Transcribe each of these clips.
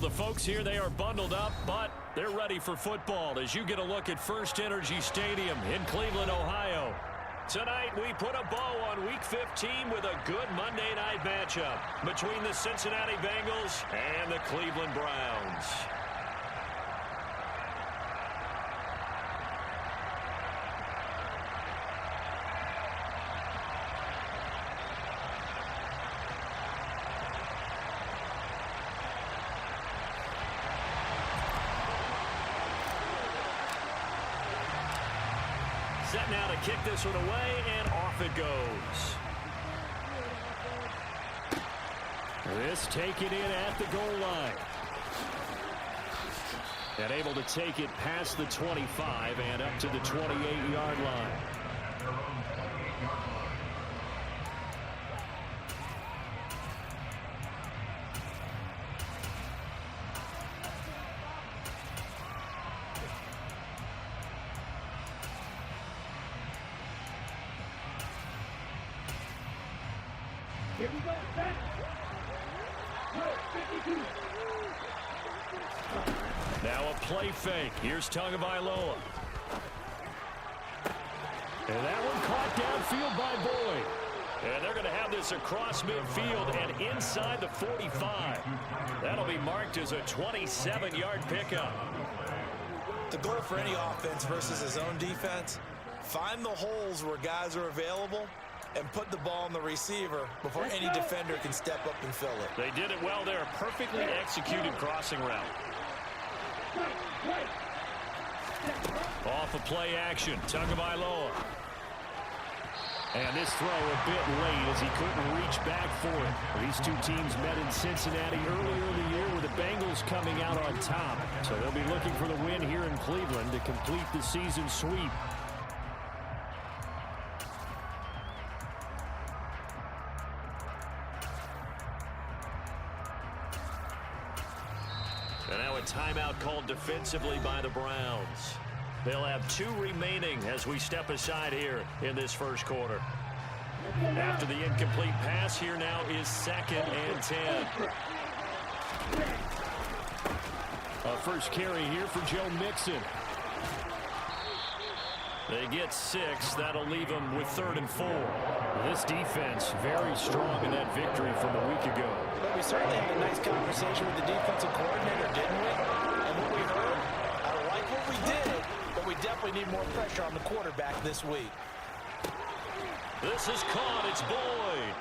The folks here, they are bundled up, but they're ready for football as you get a look at First Energy Stadium in Cleveland, Ohio. Tonight, we put a bow on Week 15 with a good Monday night matchup between the Cincinnati Bengals and the Cleveland Browns. Set now to kick this one away, and off it goes. This taken in at the goal line. And able to take it past the 25 and up to the 28-yard line. Here we go, set. Now a play fake. Here's Tagovailoa. And that one caught downfield by Boyd. And they're going to have this across midfield and inside the 45. That'll be marked as a 27-yard pickup. The goal for any offense versus his own defense, find the holes where guys are available and put the ball on the receiver before any defender can step up and fill it. They did it well there. Perfectly executed crossing route. Off of play action, Tagovailoa. And this throw a bit late as he couldn't reach back for it. These two teams met in Cincinnati earlier in the year with the Bengals coming out on top. So they'll be looking for the win here in Cleveland to complete the season sweep. And now a timeout called defensively by the Browns. They'll have 2 remaining as we step aside here in this first quarter. After the incomplete pass, here now is 2nd and 10. A first carry here for Joe Mixon. They get 6. That'll leave them with 3rd and 4. This defense very strong in that victory from a week ago. But we certainly had a nice conversation with the defensive coordinator, didn't we? And what we heard, I like what we did, but we definitely need more pressure on the quarterback this week. This is caught. It's Boyd.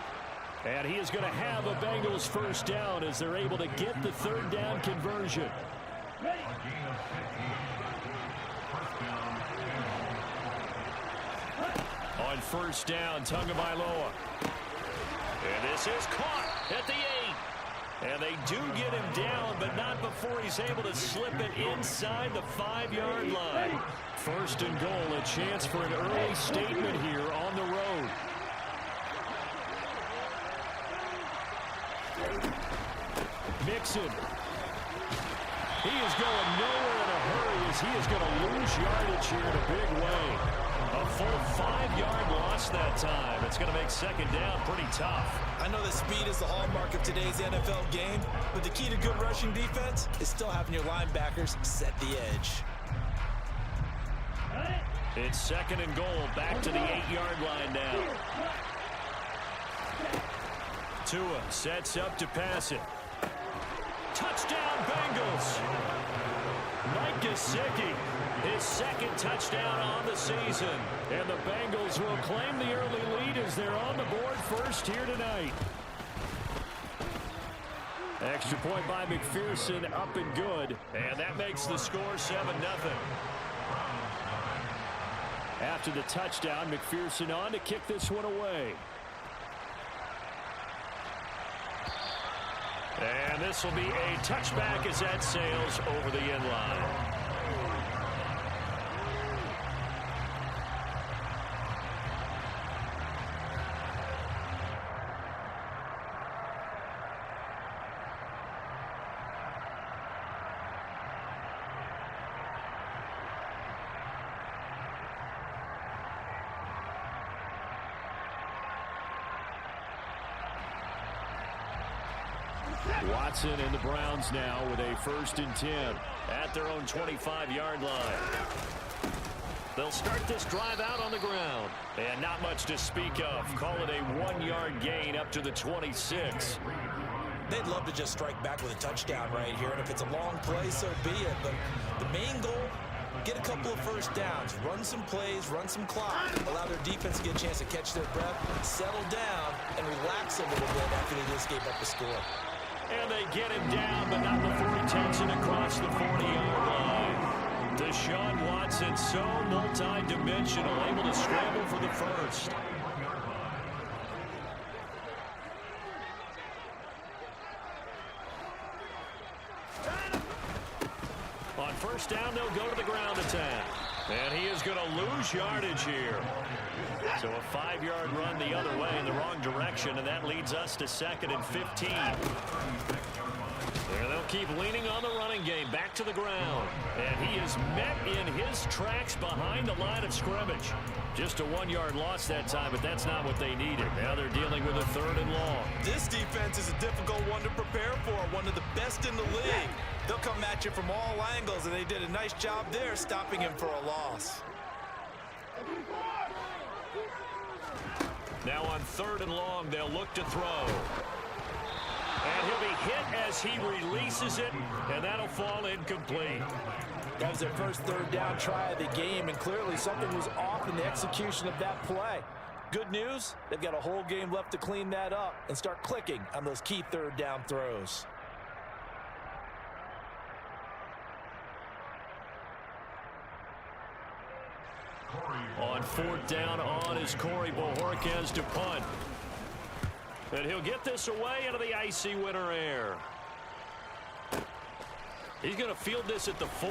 And he is going to have a Bengals first down as they're able to get the 3rd down conversion. On first down, Tagovailoa. And this is caught at the 8. And they do get him down, but not before he's able to slip it inside the 5-yard line. 1st and goal, a chance for an early statement here on the road. Mixon. He is going nowhere in a hurry as he is going to lose yardage here in a big way. A full 5-yard loss that time. It's going to make 2nd down pretty tough. I know that speed is the hallmark of today's NFL game, but the key to good rushing defense is still having your linebackers set the edge. It's 2nd and goal, back to the 8-yard line now. Tua sets up to pass it. Touchdown, Bengals! Mike Gesicki, his 2nd touchdown on the season. And the Bengals will claim the early lead as they're on the board first here tonight. Extra point by McPherson, up and good. And that makes the score 7-0. After the touchdown, McPherson on to kick this one away. And this will be a touchback as that sails over the end line. Watson and the Browns now with a 1st and 10 at their own 25-yard line. They'll start this drive out on the ground. And not much to speak of. Call it a 1-yard gain up to the 26. They'd love to just strike back with a touchdown right here. And if it's a long play, so be it. But the main goal, get a couple of first downs, run some plays, run some clock, allow their defense to get a chance to catch their breath, settle down, and relax a little bit after they just gave up a score. And they get him down, but not before he takes it across the 40-yard line. Deshaun Watson, so multi-dimensional, able to scramble for the first. On 1st down, they'll go to the ground attack. And he is going to lose yardage here. So a 5-yard run the other way in the wrong direction, and that leads us to 2nd and 15. And they'll keep leaning on the running game back to the ground. And he is met in his tracks behind the line of scrimmage. Just a 1-yard loss that time, but that's not what they needed. Now they're dealing with a 3rd and long. This defense is a difficult one to prepare for, one of the best in the league. They'll come at you from all angles, and they did a nice job there stopping him for a loss. Now on 3rd and long, they'll look to throw. And he'll be hit as he releases it, and that'll fall incomplete. That was their first 3rd down try of the game, and clearly something was off in the execution of that play. Good news, they've got a whole game left to clean that up and start clicking on those key 3rd down throws. On 4th down on is Corey Bojorquez to punt. And he'll get this away into the icy winter air. He's going to field this at the 4.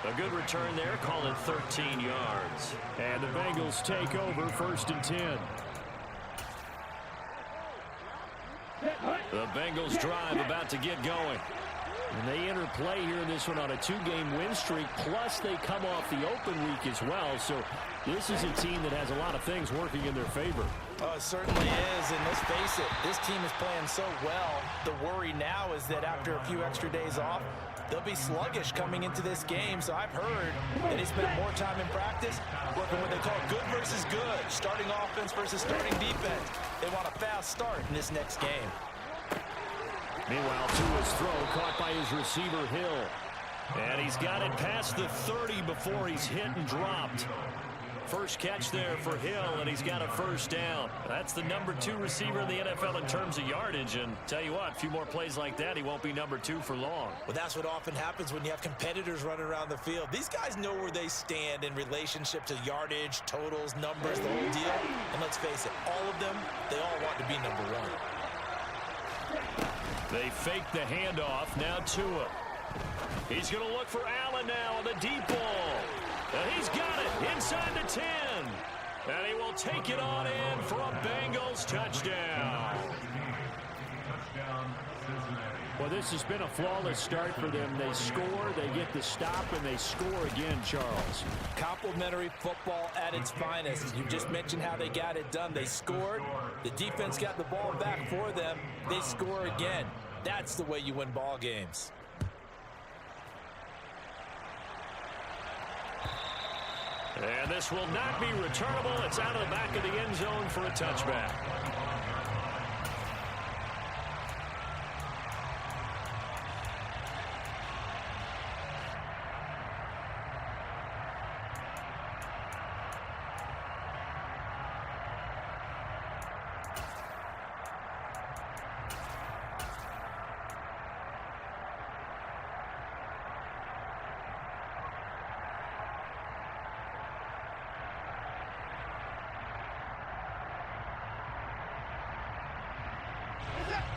A good return there, call it 13 yards. And the Bengals take over 1st and 10. The Bengals drive about to get going. And they enter play here in this one on a 2-game win streak, plus they come off the open week as well. So this is a team that has a lot of things working in their favor. Oh, it certainly is, and let's face it, this team is playing so well. The worry now is that after a few extra days off, they'll be sluggish coming into this game. So I've heard that they spent more time in practice working what they call good versus good, starting offense versus starting defense. They want a fast start in this next game. Meanwhile, Tua's throw caught by his receiver, Hill. And he's got it past the 30 before he's hit and dropped. First catch there for Hill, and he's got a 1st down. That's the number 2 receiver in the NFL in terms of yardage. And tell you what, a few more plays like that, he won't be number 2 for long. Well, that's what often happens when you have competitors running around the field. These guys know where they stand in relationship to yardage, totals, numbers, the whole deal. And let's face it, all of them, they all want to be number 1. They fake the handoff. Now Tua. He's going to look for Allen now on the deep ball. And he's got it inside the 10. And he will take it on in for a Bengals touchdown. Well, this has been a flawless start for them. They score, they get the stop, and they score again, Charles. Complimentary football at its finest. You just mentioned how they got it done. They scored. The defense got the ball back for them. They score again. That's the way you win ball games. And this will not be returnable. It's out of the back of the end zone for a touchback.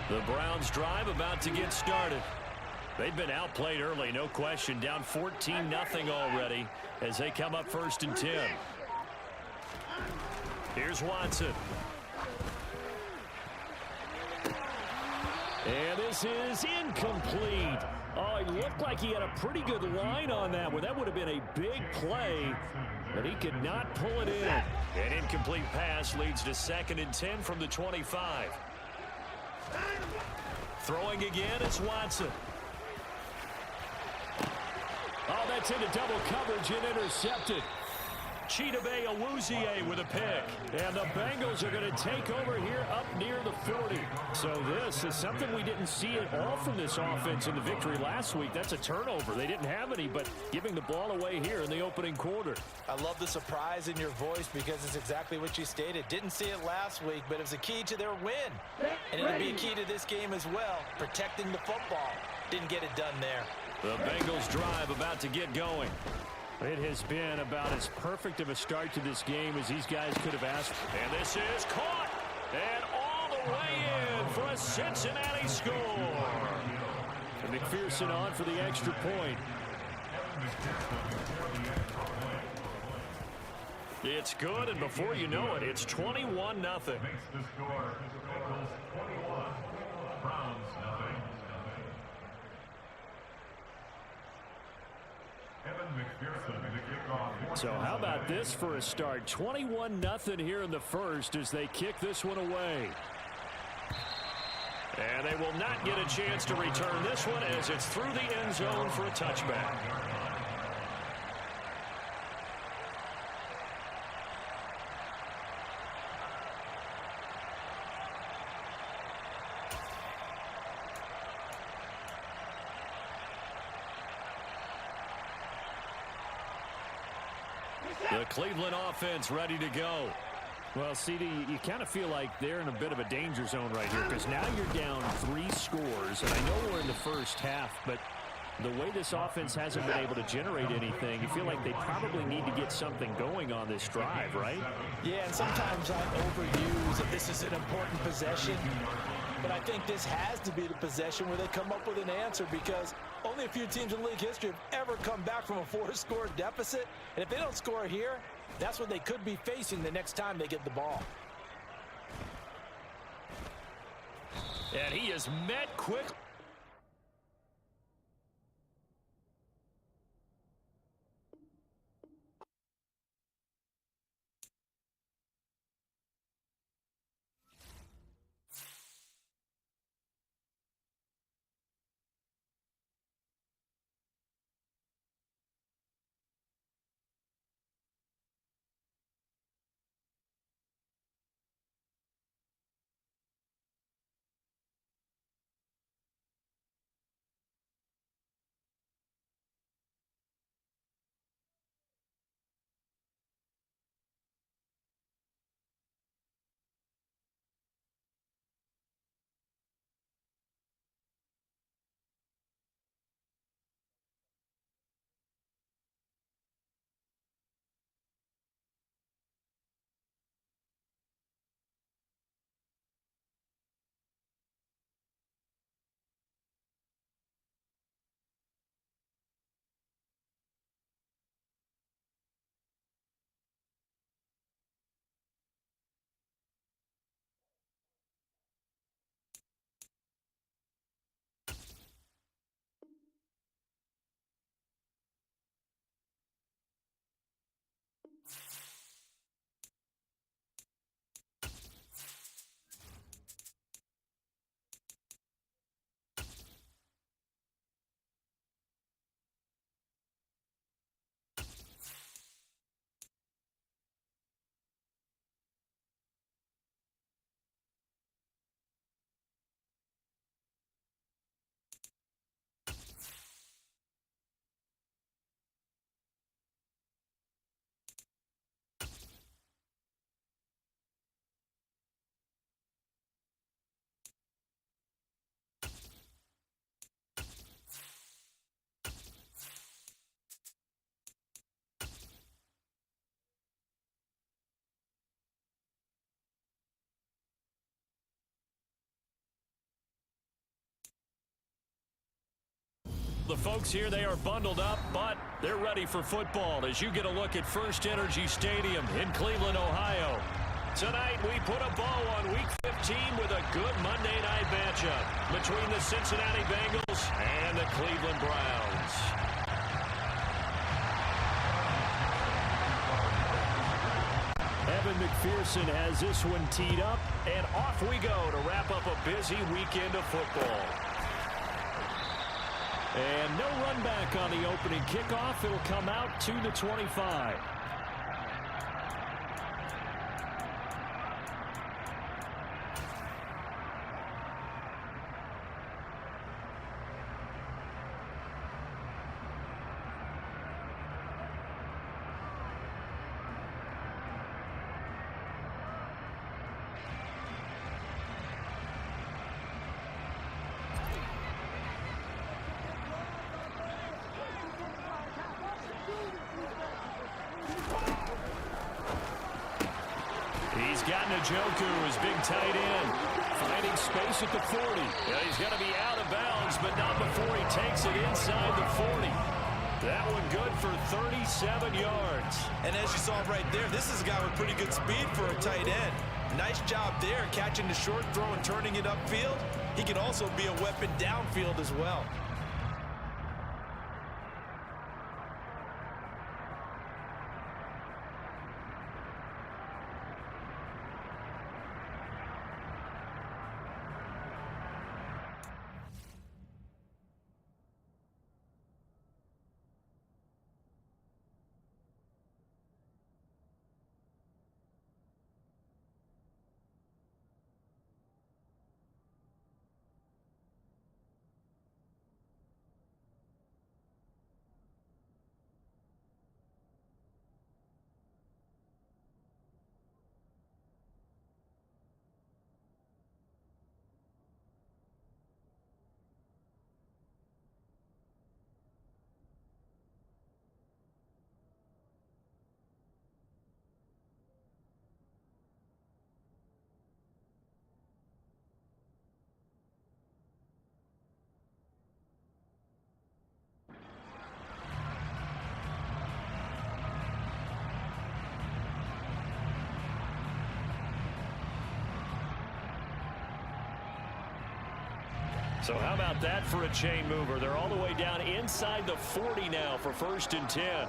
The Browns drive about to get started. They've been outplayed early, no question. Down 14-0 already as they come up 1st and 10. Here's Watson. And this is incomplete. Oh, it looked like he had a pretty good line on that one. That would have been a big play, but he could not pull it in. An incomplete pass leads to 2nd and 10 from the 25. Throwing again is Watson. Oh, that's into double coverage and intercepted. Chidobe Awuzie with a pick. And the Bengals are going to take over here up near the 40. So this is something we didn't see at all from this offense in the victory last week. That's a turnover. They didn't have any, but giving the ball away here in the opening quarter. I love the surprise in your voice because it's exactly what you stated. Didn't see it last week, but it was a key to their win. And it'll be a key to this game as well, protecting the football. Didn't get it done there. The Bengals drive about to get going. It has been about as perfect of a start to this game as these guys could have asked. And this is caught. And all the way in for a Cincinnati score. And McPherson on for the extra point. It's good, and before you know it, it's 21-0. So how about this for a start? 21-0 here in the first as they kick this one away. And they will not get a chance to return this one as it's through the end zone for a touchback. The Cleveland offense ready to go. Well, CD, you kind of feel like they're in a bit of a danger zone right here because now you're down 3 scores, and I know we're in the first half, but the way this offense hasn't been able to generate anything, you feel like they probably need to get something going on this drive, right? Yeah, and sometimes I overuse that this is an important possession, but I think this has to be the possession where they come up with an answer because only a few teams in league history have ever come back from a 4-score deficit, and if they don't score here, that's what they could be facing the next time they get the ball. And he is met quickly. The folks here, they are bundled up, but they're ready for football as you get a look at First Energy Stadium in Cleveland, Ohio. Tonight, we put a bow on Week 15 with a good Monday night matchup between the Cincinnati Bengals and and the Cleveland Browns. Evan McPherson has this one teed up, and off we go to wrap up a busy weekend of football. And no run back on the opening kickoff. It'll come out to the 25. He's got Njoku, his big tight end, finding space at the 40. Yeah, he's got to be out of bounds, but not before he takes it inside the 40. That one good for 37 yards. And as you saw right there, this is a guy with pretty good speed for a tight end. Nice job there, catching the short throw and turning it upfield. He can also be a weapon downfield as well. So how about that for a chain mover? They're all the way down inside the 40 now for 1st and 10.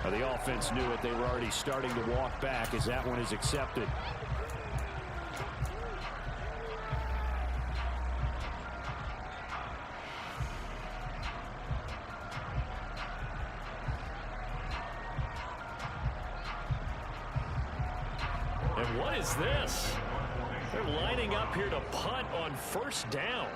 Well, the offense knew it. They were already starting to walk back as that one is accepted. And what is this? They're lining up here to punt on 1st down.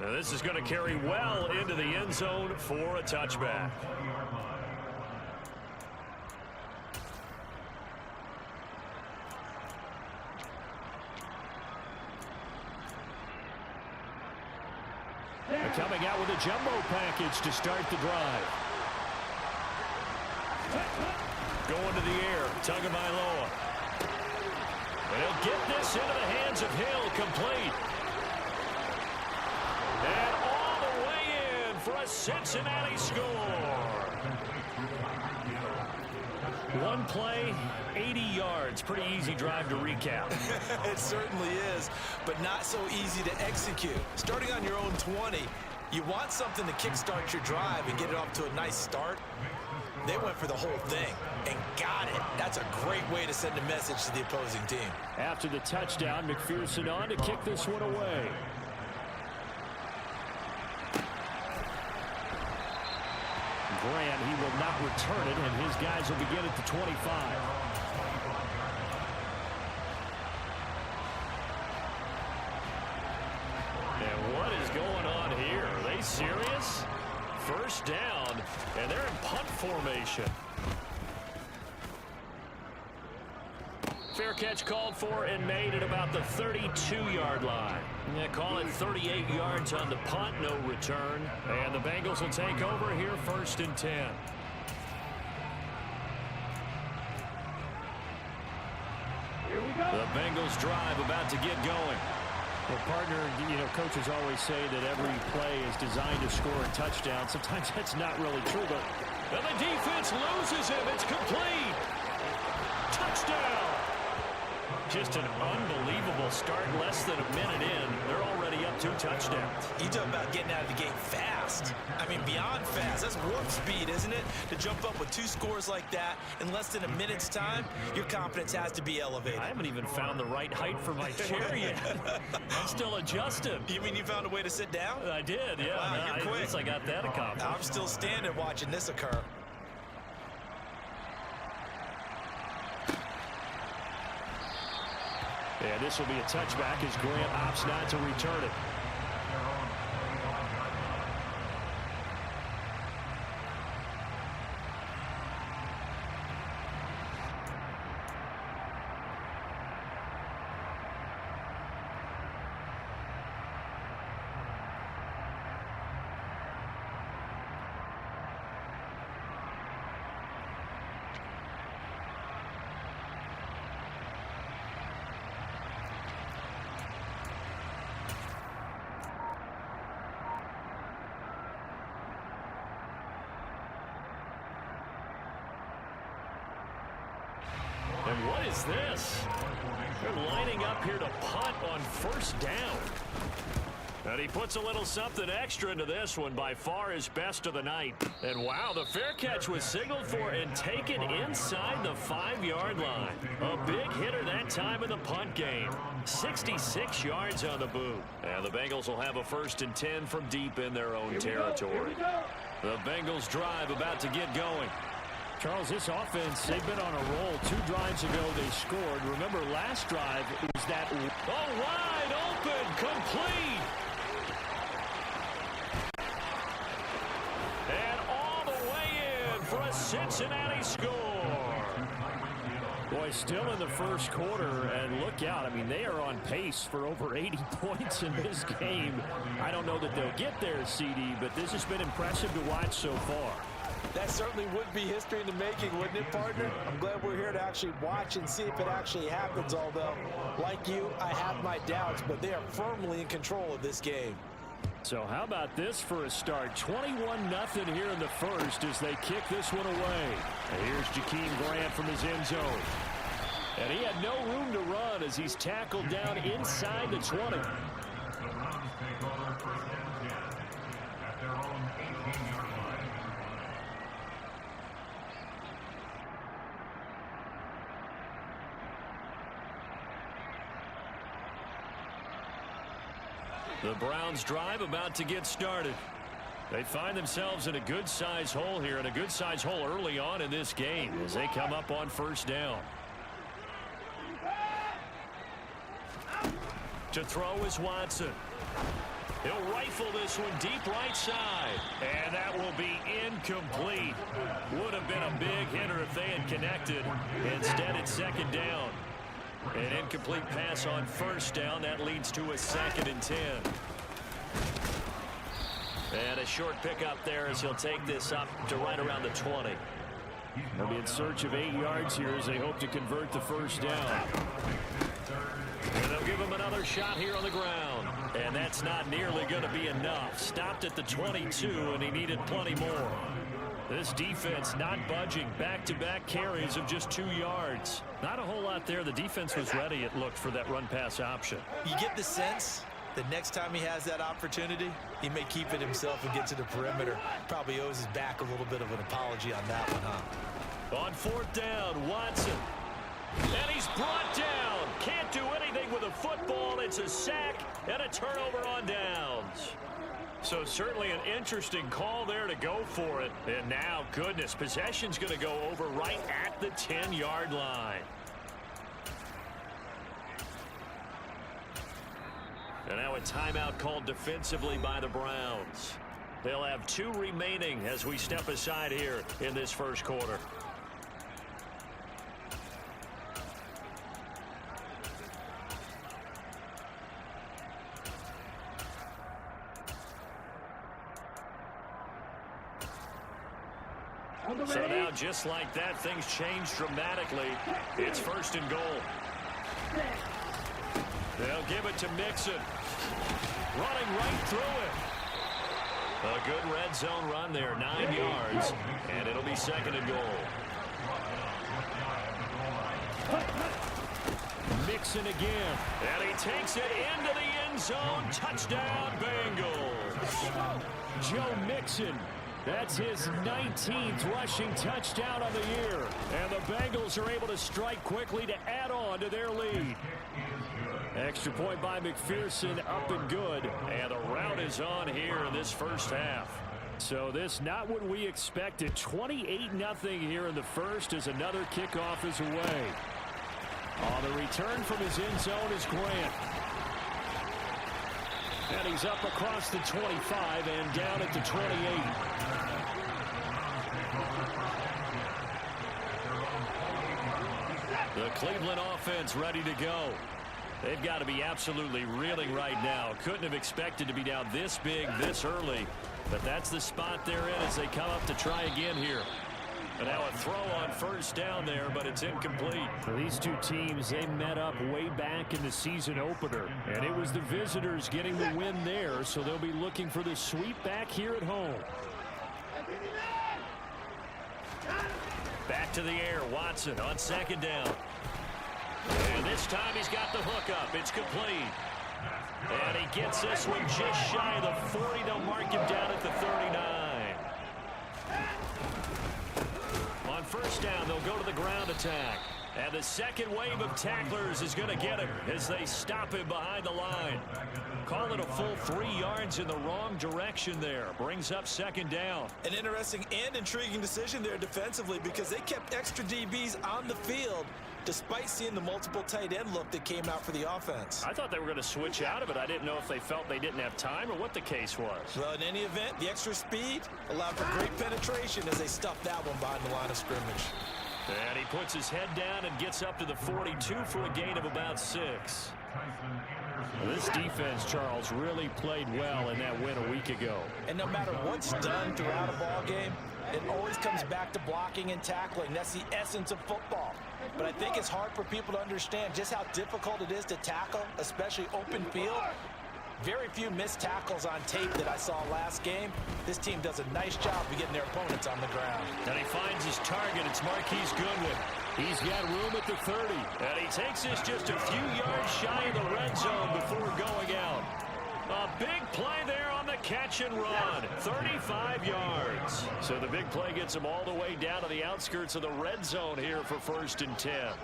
Now this is going to carry well into the end zone for a touchback. Coming out with a jumbo package to start the drive. Going to the air, Tagovailoa. And he'll get this into the hands of Hill, complete. And all the way in for a Cincinnati score. One play, 80 yards. Pretty easy drive to recap. It certainly is, but not so easy to execute. Starting on your own 20, you want something to kickstart your drive and get it off to a nice start. They went for the whole thing and got it. That's a great way to send a message to the opposing team. After the touchdown, McPherson on to kick this one away. Graham, he will not return it, and his guys will begin at the 25. And what is going on here? Are they serious? 1st down, and they're in punt formation. Fair catch called for and made at about the 32-yard line. Yeah, call it 38 yards on the punt, no return. And the Bengals will take over here 1st and 10. The Bengals drive about to get going. Well, partner, you know, coaches always say that every play is designed to score a touchdown. Sometimes that's not really true, but... And the defense loses him. It's complete. Touchdown. Just an unbelievable start. Less than a minute in, they're already up 2 touchdowns. You talk about getting out of the gate fast. I mean, beyond fast. That's warp speed, isn't it? To jump up with 2 scores like that in less than a minute's time, your confidence has to be elevated. I haven't even found the right height for my chair yet. I'm still adjusting. You mean you found a way to sit down? I did, yeah. Wow, you're quick. At least I got that accomplished. I'm still standing watching this occur. And this will be a touchback as Grant opts not to return it. And what is this? They're lining up here to punt on first down. And he puts a little something extra into this one, by far his best of the night. And wow, the fair catch was signaled for and taken inside the 5-yard line. A big hitter that time in the punt game. 66 yards on the boot. And the Bengals will have a 1st and 10 from deep in their own territory. The Bengals drive about to get going. Charles, this offense, they've been on a roll. 2 drives ago they scored. Remember, last drive, it was that... Oh, wide open, complete. And all the way in for a Cincinnati score. Boy, still in the first quarter, and look out. I mean, they are on pace for over 80 points in this game. I don't know that they'll get there, CD, but this has been impressive to watch so far. That certainly would be history in the making, wouldn't it, partner? I'm glad we're here to actually watch and see if it actually happens, although, like you, I have my doubts, but they are firmly in control of this game. So how about this for a start? 21-0 here in the first as they kick this one away. And here's Jakeem Grant from his end zone. And he had no room to run as he's tackled down inside the 20. The Browns drive about to get started. They find themselves in a good-sized hole here, and a good-sized hole early on in this game as they come up on first down. To throw is Watson. He'll rifle this one deep right side. And that will be incomplete. Would have been a big hitter if they had connected. Instead, it's 2nd down. An incomplete pass on first down. That leads to a 2nd and 10. And a short pickup there as he'll take this up to right around the 20. They'll be in search of 8 yards here as they hope to convert the first down. And they'll give him another shot here on the ground. And that's not nearly going to be enough. Stopped at the 22, and he needed plenty more. This defense not budging. Back-to-back carries of just 2 yards. Not a whole lot there. The defense was ready, it looked, for that run-pass option. You get the sense that next time he has that opportunity, he may keep it himself and get to the perimeter. Probably owes his back a little bit of an apology on that one, huh? On 4th down, Watson. And he's brought down. Can't do anything with a football. It's a sack and a turnover on downs. So certainly an interesting call there to go for it. And now, goodness, possession's going to go over right at the 10-yard line. And now a timeout called defensively by the Browns. They'll have 2 remaining as we step aside here in this first quarter. So now, just like that, things change dramatically. It's 1st and goal. They'll give it to Mixon. Running right through it. A good red zone run there, 9 yards, and it'll be 2nd and goal. Mixon again, and he takes it into the end zone. Touchdown, Bengals. Joe Mixon, that's his 19th rushing touchdown of the year, and the Bengals are able to strike quickly to add on to their lead. Extra point by McPherson, up and good, and the rout is on here in this first half. So this not what we expected. 28-0 here in the first as another kickoff is away. On the return from his end zone is Grant. And he's up across the 25 and down at the 28. The Cleveland offense ready to go. They've got to be absolutely reeling right now. Couldn't have expected to be down this big this early. But that's the spot they're in as they come up to try again here. And now a throw on first down there, but it's incomplete. For these two teams, they met up way back in the season opener. And it was the visitors getting the win there, so they'll be looking for the sweep back here at home. Back to the air, Watson on 2nd down. And this time he's got the hook up. It's complete. And he gets this one just shy of the 40. They'll mark him down at the 39. On first down, they'll go to the ground attack. And the second wave of tacklers is going to get him as they stop him behind the line. Call it a full 3 yards in the wrong direction there. Brings up 2nd down. An interesting and intriguing decision there defensively because they kept extra DBs on the field despite seeing the multiple tight end look that came out for the offense. I thought they were going to switch out of it. I didn't know if they felt they didn't have time or what the case was. Well, in any event, the extra speed allowed for great penetration as they stuffed that one behind the line of scrimmage. And he puts his head down and gets up to the 42 for a gain of about 6. This defense, Charles, really played well in that win a week ago. And no matter what's done throughout a ball game, it always comes back to blocking and tackling. That's the essence of football. But I think it's hard for people to understand just how difficult it is to tackle, especially open field. Very few missed tackles on tape that I saw last game. This team does a nice job of getting their opponents on the ground. And he finds his target. It's Marquise Goodwin. He's got room at the 30. And he takes this just a few yards shy of the red zone before going out. A big play there on the catch and run. 35 yards. So the big play gets him all the way down to the outskirts of the red zone here for 1st and 10.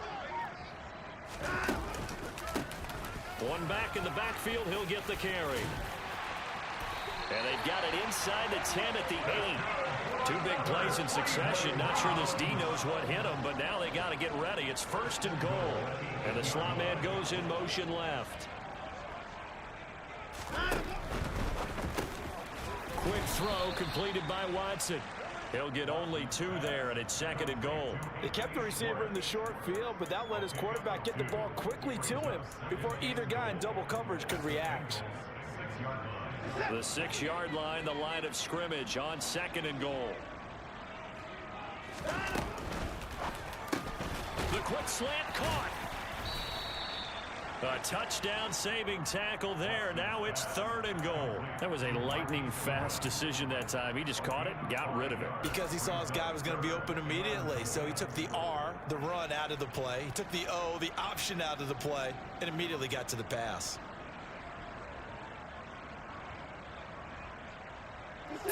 One back in the backfield, he'll get the carry. And they've got it inside the 10 at the 8. 2 big plays in succession. Not sure this D knows what hit him, but now they got to get ready. It's 1st and goal. And the slot man goes in motion left. Quick throw completed by Watson. He'll get only 2 there, and it's 2nd and goal. They kept the receiver in the short field, but that let his quarterback get the ball quickly to him before either guy in double coverage could react. The 6-yard line, the line of scrimmage on 2nd and goal. The quick slant caught. A touchdown-saving tackle there. Now it's 3rd and goal. That was a lightning-fast decision that time. He just caught it and got rid of it. Because he saw his guy was going to be open immediately. So he took the R, the run, out of the play. He took the O, the option, out of the play, and immediately got to the pass.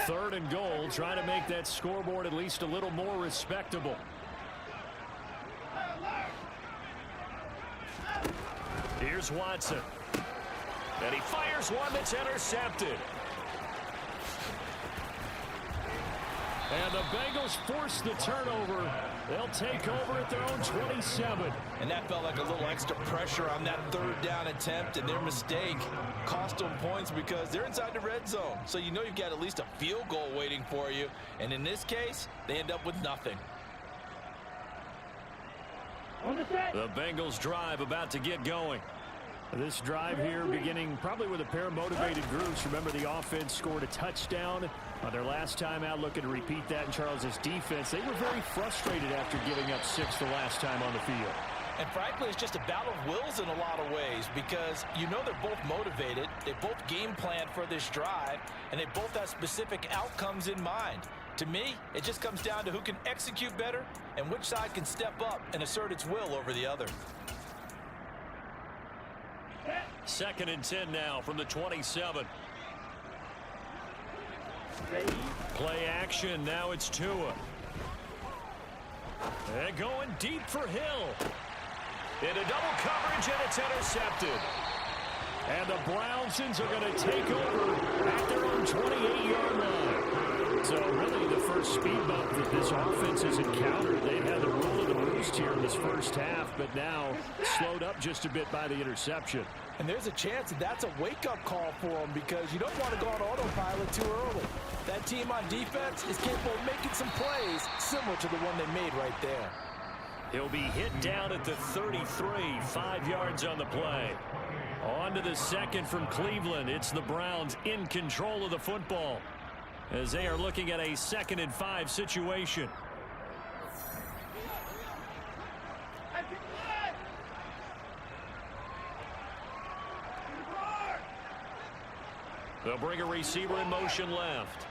3rd and goal, trying to make that scoreboard at least a little more respectable. Here's Watson. And he fires one that's intercepted. And the Bengals force the turnover. They'll take over at their own 27. And that felt like a little extra pressure on that 3rd down attempt, and their mistake cost them points because they're inside the red zone. So you know you've got at least a field goal waiting for you. And in this case, they end up with nothing. The Bengals drive about to get going. This drive here beginning probably with a pair of motivated groups. Remember, the offense scored a touchdown on their last time out, looking to repeat that in Charles's defense. They were very frustrated after giving up 6 the last time on the field. And frankly, it's just a battle of wills in a lot of ways because you know they're both motivated, they both game plan for this drive, and they both have specific outcomes in mind. To me, it just comes down to who can execute better and which side can step up and assert its will over the other. 2nd and 10 now from the 27. Play action. Now it's Tua. And going deep for Hill. Into double coverage, and it's intercepted. And the Brownsons are going to take over at their own 28-yard line. So really the first speed bump that this offense has encountered. They've had the rule of the roost here in this first half, but now slowed up just a bit by the interception. And there's a chance that that's a wake-up call for them because you don't want to go on autopilot too early. That team on defense is capable of making some plays similar to the one they made right there. He'll be hit down at the 33, 5 yards on the play. On to the second from Cleveland. It's the Browns in control of the football as they are looking at a 2nd and 5 situation. They'll bring a receiver in motion left.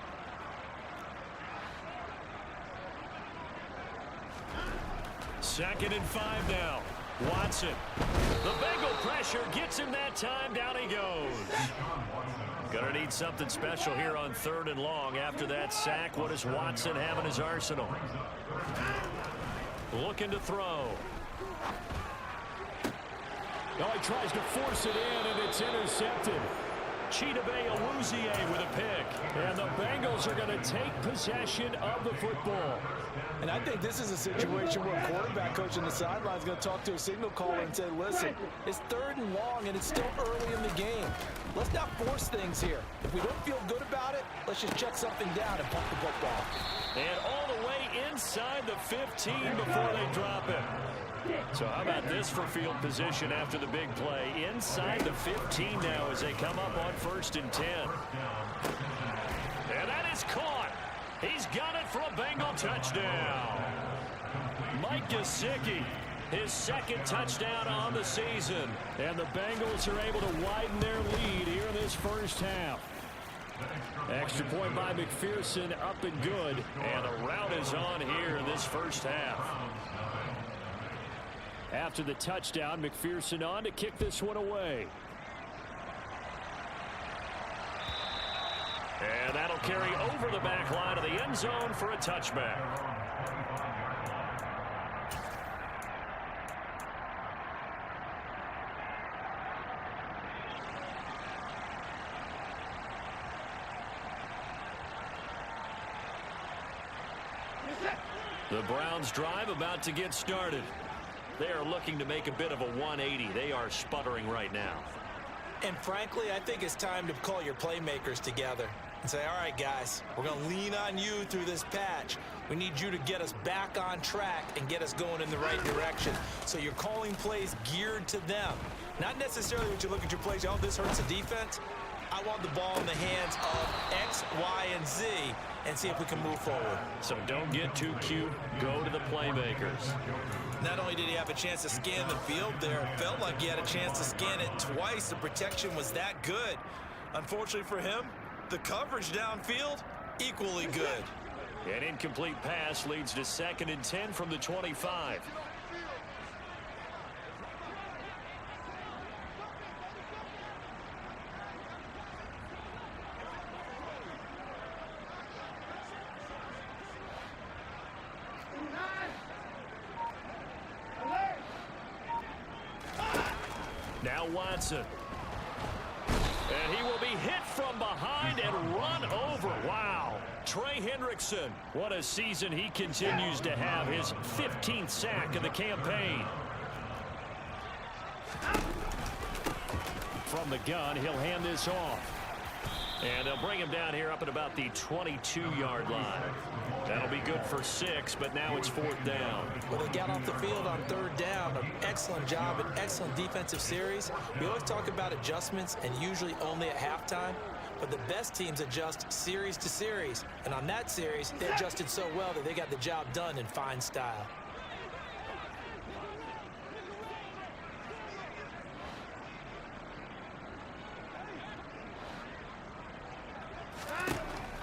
Second and 5 now. Watson. The Bengal pressure gets him that time. Down he goes. Gonna need something special here on 3rd and long. After that sack, what does Watson have in his arsenal? Looking to throw. Oh, he tries to force it in, and it's intercepted. Chidobe Awuzie with a pick. And the Bengals are going to take possession of the football. And I think this is a situation where a quarterback coach on the sideline is going to talk to a signal caller and say, listen, it's 3rd and long, and it's still early in the game. Let's not force things here. If we don't feel good about it, let's just check something down and pump the football. And all the way inside the 15 before they drop it. So how about this for field position after the big play? Inside the 15 now as they come up on 1st and 10. And that is caught. He's got it for a Bengal touchdown. Mike Gesicki, his 2nd touchdown on the season. And the Bengals are able to widen their lead here in this first half. Extra point by McPherson, up and good. And the rout is on here in this first half. After the touchdown, McPherson on to kick this one away. And that'll carry over the back line of the end zone for a touchback. The Browns drive about to get started. They are looking to make a bit of a 180. They are sputtering right now. And frankly, I think it's time to call your playmakers together and say, all right, guys, we're going to lean on you through this patch. We need you to get us back on track and get us going in the right direction. So you're calling plays geared to them. Not necessarily when you look at your plays, oh, this hurts the defense. I want the ball in the hands of X, Y, and Z and see if we can move forward. So don't get too cute. Go to the playmakers. Not only did he have a chance to scan the field there, it felt like he had a chance to scan it twice. The protection was that good. Unfortunately for him, the coverage downfield, equally good. An incomplete pass leads to 2nd and 10 from the 25. Now Watson. And he will be hit from behind and run over. Wow. Trey Hendrickson. What a season he continues to have. His 15th sack of the campaign. From the gun, he'll hand this off. And they'll bring him down here up at about the 22-yard line. That'll be good for 6, but now it's 4th down. Well, they got off the field on 3rd down. An excellent job, an excellent defensive series. We always talk about adjustments and usually only at halftime. But the best teams adjust series to series. And on that series, they adjusted so well that they got the job done in fine style.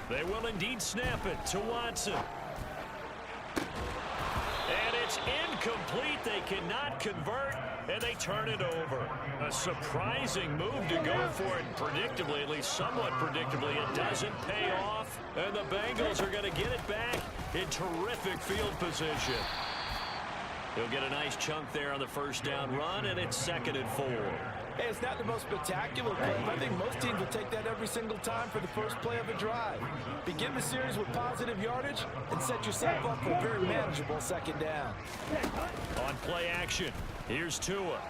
They will indeed snap it to Watson. And it's incomplete. They cannot convert, and they turn it over. A surprising move to go for it. Predictably, at least somewhat predictably, it doesn't pay off. And the Bengals are going to get it back in terrific field position. He'll get a nice chunk there on the first down run, and it's 2nd and 4. Hey, it's not the most spectacular play, but I think most teams will take that every single time for the first play of a drive. Begin the series with positive yardage and set yourself up for a very manageable 2nd down. On play action, here's Tua.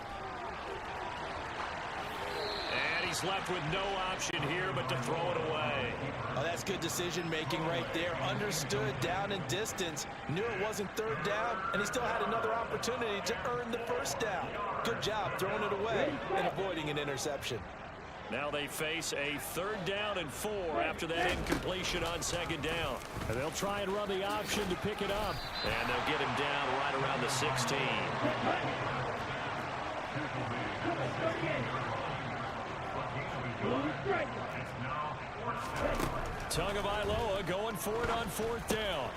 And he's left with no option here but to throw it away. Oh, that's good decision-making right there. Understood down and distance. Knew it wasn't 3rd down, and he still had another opportunity to earn the 1st down. Good job throwing it away and avoiding an interception. Now they face a 3rd down and 4 after that incompletion on 2nd down. And they'll try and run the option to pick it up. And they'll get him down right around the 16. Tagovailoa going for it on 4th down.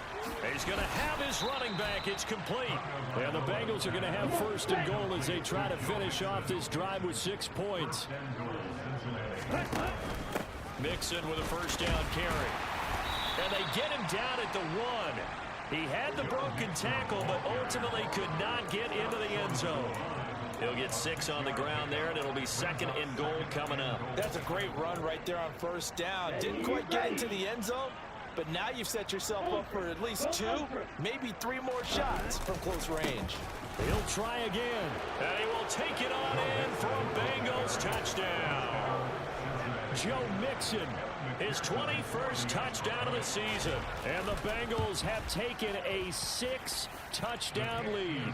He's going to have his running back. It's complete. And the Bengals are going to have 1st and goal as they try to finish off this drive with 6 points. Mixon with a 1st down carry. And they get him down at the 1. He had the broken tackle, but ultimately could not get into the end zone. He'll get 6 on the ground there, and it'll be 2nd and goal coming up. That's a great run right there on 1st down. Didn't quite get into the end zone, but now you've set yourself up for at least 2, maybe 3 more shots from close range. He'll try again. And he will take it on in for a Bengals touchdown. Joe Mixon, his 21st touchdown of the season. And the Bengals have taken a 6-touchdown lead.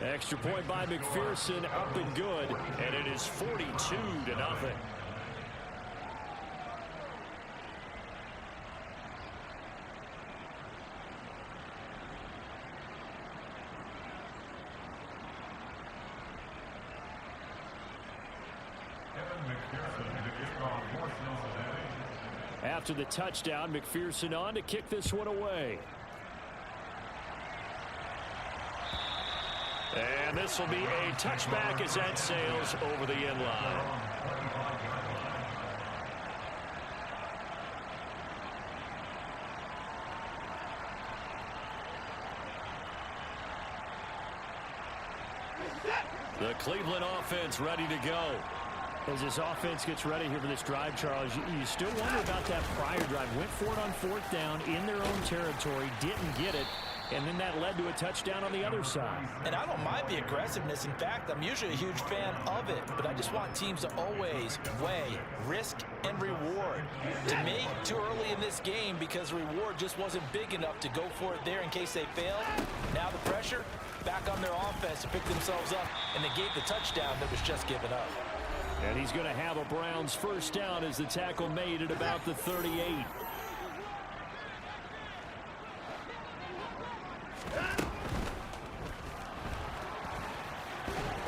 Extra point by McPherson, up and good. And it is 42-0. After the touchdown, McPherson on to kick this one away. And this will be a touchback as that sails over the end line. The Cleveland offense ready to go. As this offense gets ready here for this drive, Charles, you still wonder about that prior drive. Went for it on 4th down in their own territory, didn't get it, and then that led to a touchdown on the other side. And I don't mind the aggressiveness. In fact, I'm usually a huge fan of it, but I just want teams to always weigh risk and reward. To me, too early in this game because reward just wasn't big enough to go for it there in case they failed. Now the pressure back on their offense to pick themselves up, and they gave the touchdown that was just given up. And he's going to have a Browns 1st down as the tackle made at about the 38.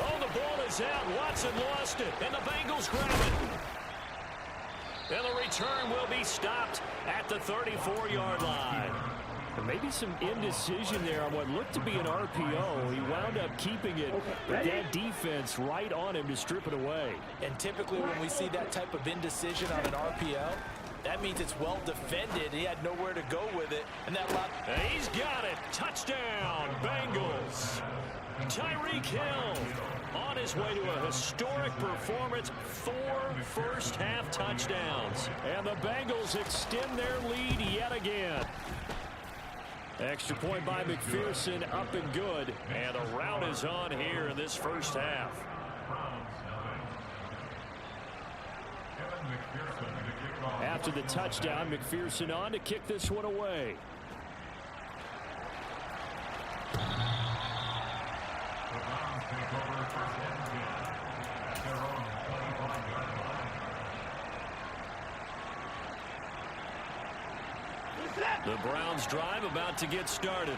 Oh, the ball is out. Watson lost it, and the Bengals grab it. And the return will be stopped at the 34-yard line. And maybe some indecision there on what looked to be an RPO. He wound up keeping it, but that defense right on him to strip it away. And typically when we see that type of indecision on an RPO, that means it's well defended. He had nowhere to go with it. And that lot. He's got it. Touchdown, Bengals. Tyreek Hill on his way to a historic performance. 4 first-half touchdowns. And the Bengals extend their lead yet again. Extra point by McPherson, up and good. And the rout is on here in this first half. After the touchdown, McPherson on to kick this one away. The Browns drive about to get started.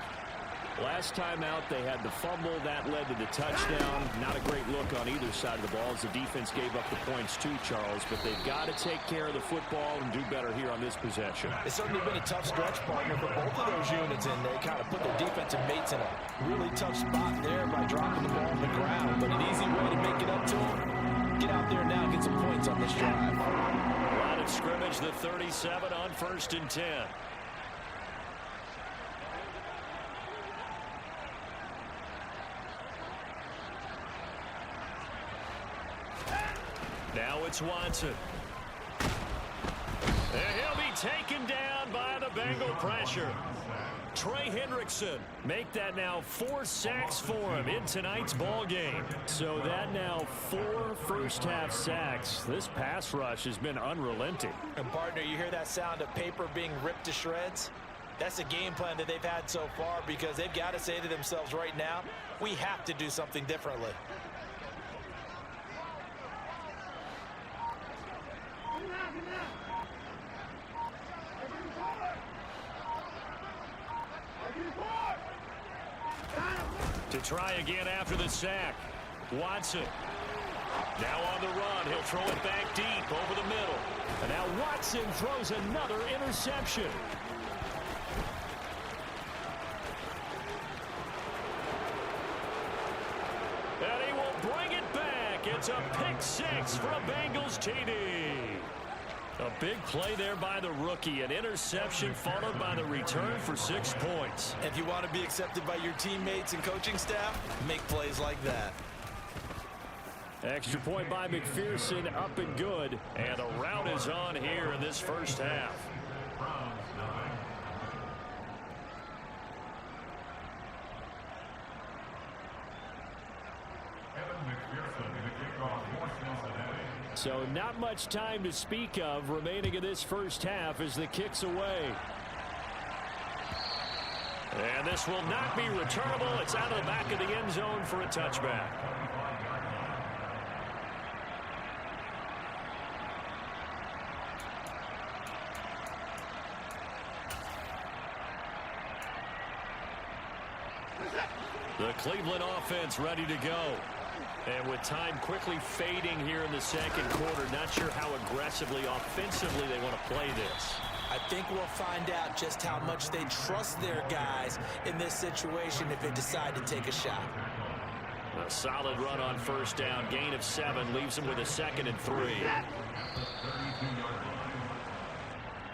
Last time out, they had the fumble. That led to the touchdown. Not a great look on either side of the ball as the defense gave up the points too, Charles. But they've got to take care of the football and do better here on this possession. It's certainly been a tough stretch, partner, for both of those units, and they kind of put their defensive mates in a really tough spot there by dropping the ball on the ground. But an easy way to make it up to them, get out there now and get some points on this drive. Line of scrimmage, the 37 on 1st and 10. Now it's Watson. And he'll be taken down by the Bengal pressure. Trey Hendrickson make that now 4 sacks for him in tonight's ball game. So that now 4 first-half sacks. This pass rush has been unrelenting. And, partner, you hear that sound of paper being ripped to shreds? That's the game plan that they've had so far because they've got to say to themselves right now, we have to do something differently. To try again after the sack. Watson. Now on the run. He'll throw it back deep over the middle. And now Watson throws another interception. And he will bring it back. It's a pick 6 for a Bengals TD. A big play there by the rookie. An interception followed by the return for 6 points. If you want to be accepted by your teammates and coaching staff, make plays like that. Extra point by McPherson, up and good. And the rout is on here in this first half. So not much time to speak of remaining in this first half as the kick's away. And this will not be returnable. It's out of the back of the end zone for a touchback. The Cleveland offense ready to go. And with time quickly fading here in the second quarter, not sure how aggressively, offensively they want to play this. I think we'll find out just how much they trust their guys in this situation if they decide to take a shot. A solid run on first down. Gain of 7 leaves them with a 2nd and 3.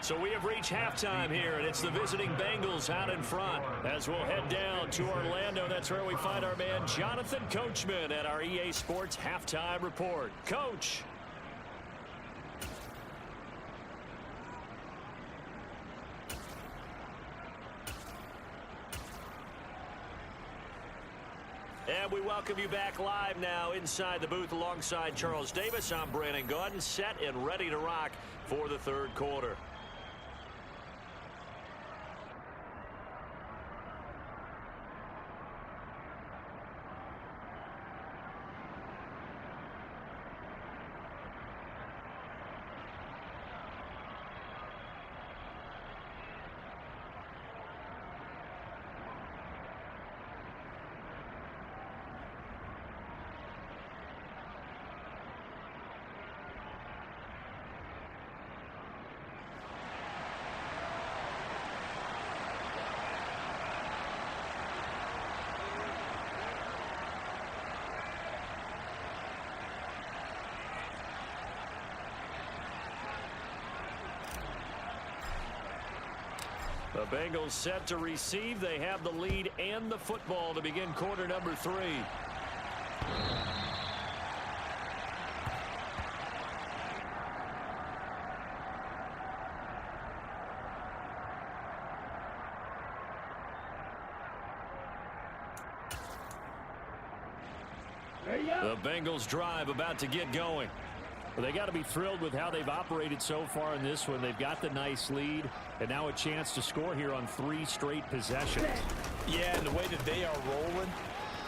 So we have reached halftime here, and it's the visiting Bengals out in front. As we'll head down to Orlando, that's where we find our man Jonathan Coachman at our EA Sports Halftime Report. Coach. And we welcome you back live now inside the booth alongside Charles Davis. I'm Brandon Gaudin, set and ready to rock for the third quarter. The Bengals set to receive. They have the lead and the football to begin quarter number 3. The Bengals drive about to get going. Well, they got to be thrilled with how they've operated so far in this one. They've got the nice lead, and now a chance to score here on 3 straight possessions. Yeah, and the way that they are rolling,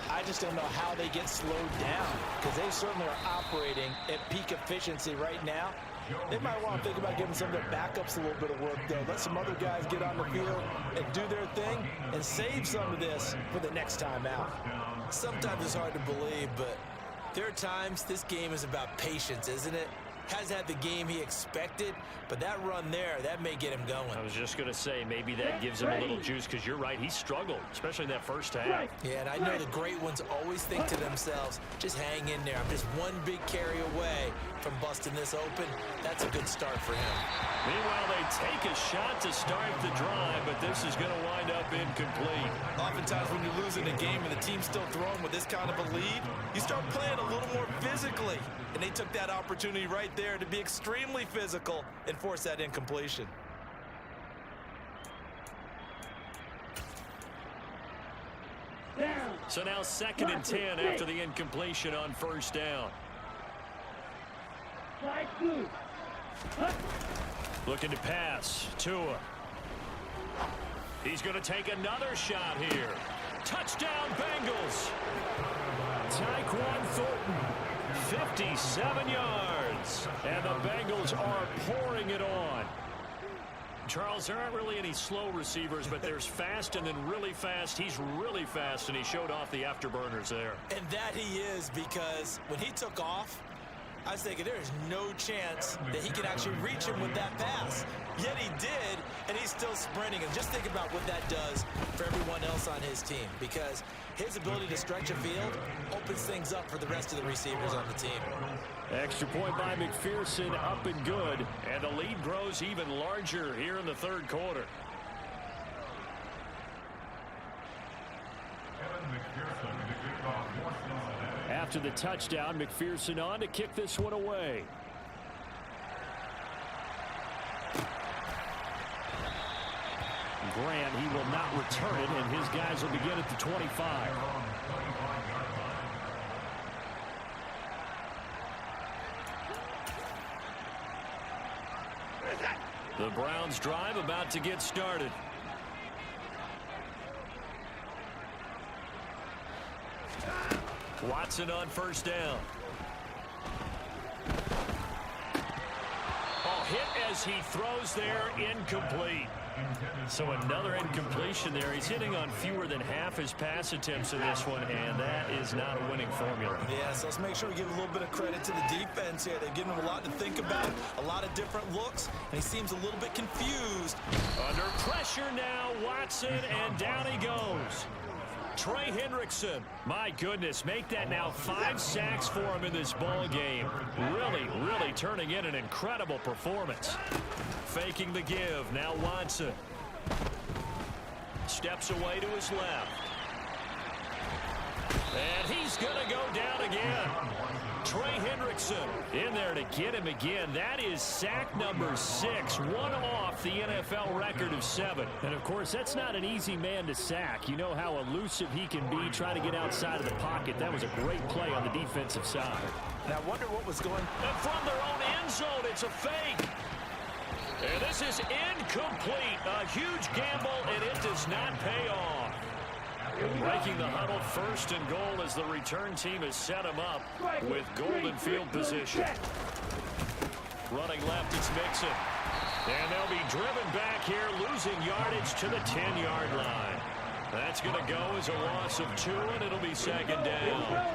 I just don't know how they get slowed down, because they certainly are operating at peak efficiency right now. They might want to think about giving some of their backups a little bit of work, though. Let some other guys get on the field and do their thing and save some of this for the next time out. Sometimes it's hard to believe, but there are times this game is about patience, isn't it? Hasn't had the game he expected, but that run there, that may get him going. I was just going to say, maybe that gives him a little juice, because you're right, he struggled, especially in that first half. Yeah, and I know the great ones always think to themselves, just hang in there. I'm just one big carry away from busting this open. That's a good start for him. Meanwhile, they take a shot to start the drive, but this is going to wind up incomplete. Oftentimes when you're losing a game and the team's still throwing with this kind of a lead, you start playing a little more physically. And they took that opportunity right there to be extremely physical and force that incompletion. So now 2nd and 10 after the incompletion on first down. Looking to pass. Tua. He's going to take another shot here. Touchdown, Bengals. Tyquan Thornton, 57 yards. And the Bengals are pouring it on. Charles, there aren't really any slow receivers, but there's fast and then really fast. He's really fast, and he showed off the afterburners there. And that he is, because when he took off, I was thinking there is no chance that he can actually reach him with that pass. Yet he did, and he's still sprinting. And just think about what that does for everyone else on his team, because his ability to stretch a field opens things up for the rest of the receivers on the team. Extra point by McPherson, up and good. And the lead grows even larger here in the third quarter. After the touchdown, McPherson on to kick this one away. Grant, he will not return it, and his guys will begin at the 25. The Browns drive about to get started. Watson on first down. Oh, hit as he throws there, incomplete. So another incompletion there. He's hitting on fewer than half his pass attempts in this one, and that is not a winning formula. Yeah, so let's make sure we give a little bit of credit to the defense here. They've given him a lot to think about, a lot of different looks, and he seems a little bit confused. Under pressure now, Watson, and down he goes. Trey Hendrickson, my goodness, make that now 5 sacks for him in this ball game. Really turning in an incredible performance. Faking the give, now Watson. Steps away to his left. And he's going to go down again. Trey Hendrickson in there to get him again. That is sack number 6, one off the NFL record of 7. And, of course, that's not an easy man to sack. You know how elusive he can be, trying to get outside of the pocket. That was a great play on the defensive side. And I wonder what was going... And from their own end zone, it's a fake. And this is incomplete. A huge gamble, and it does not pay off. Breaking the huddle, 1st and goal as the return team has set him up with golden field position. Running left, it's Mixon. And they'll be driven back here, losing yardage to the 10-yard line. That's going to go as a loss of 2, and it'll be 2nd down.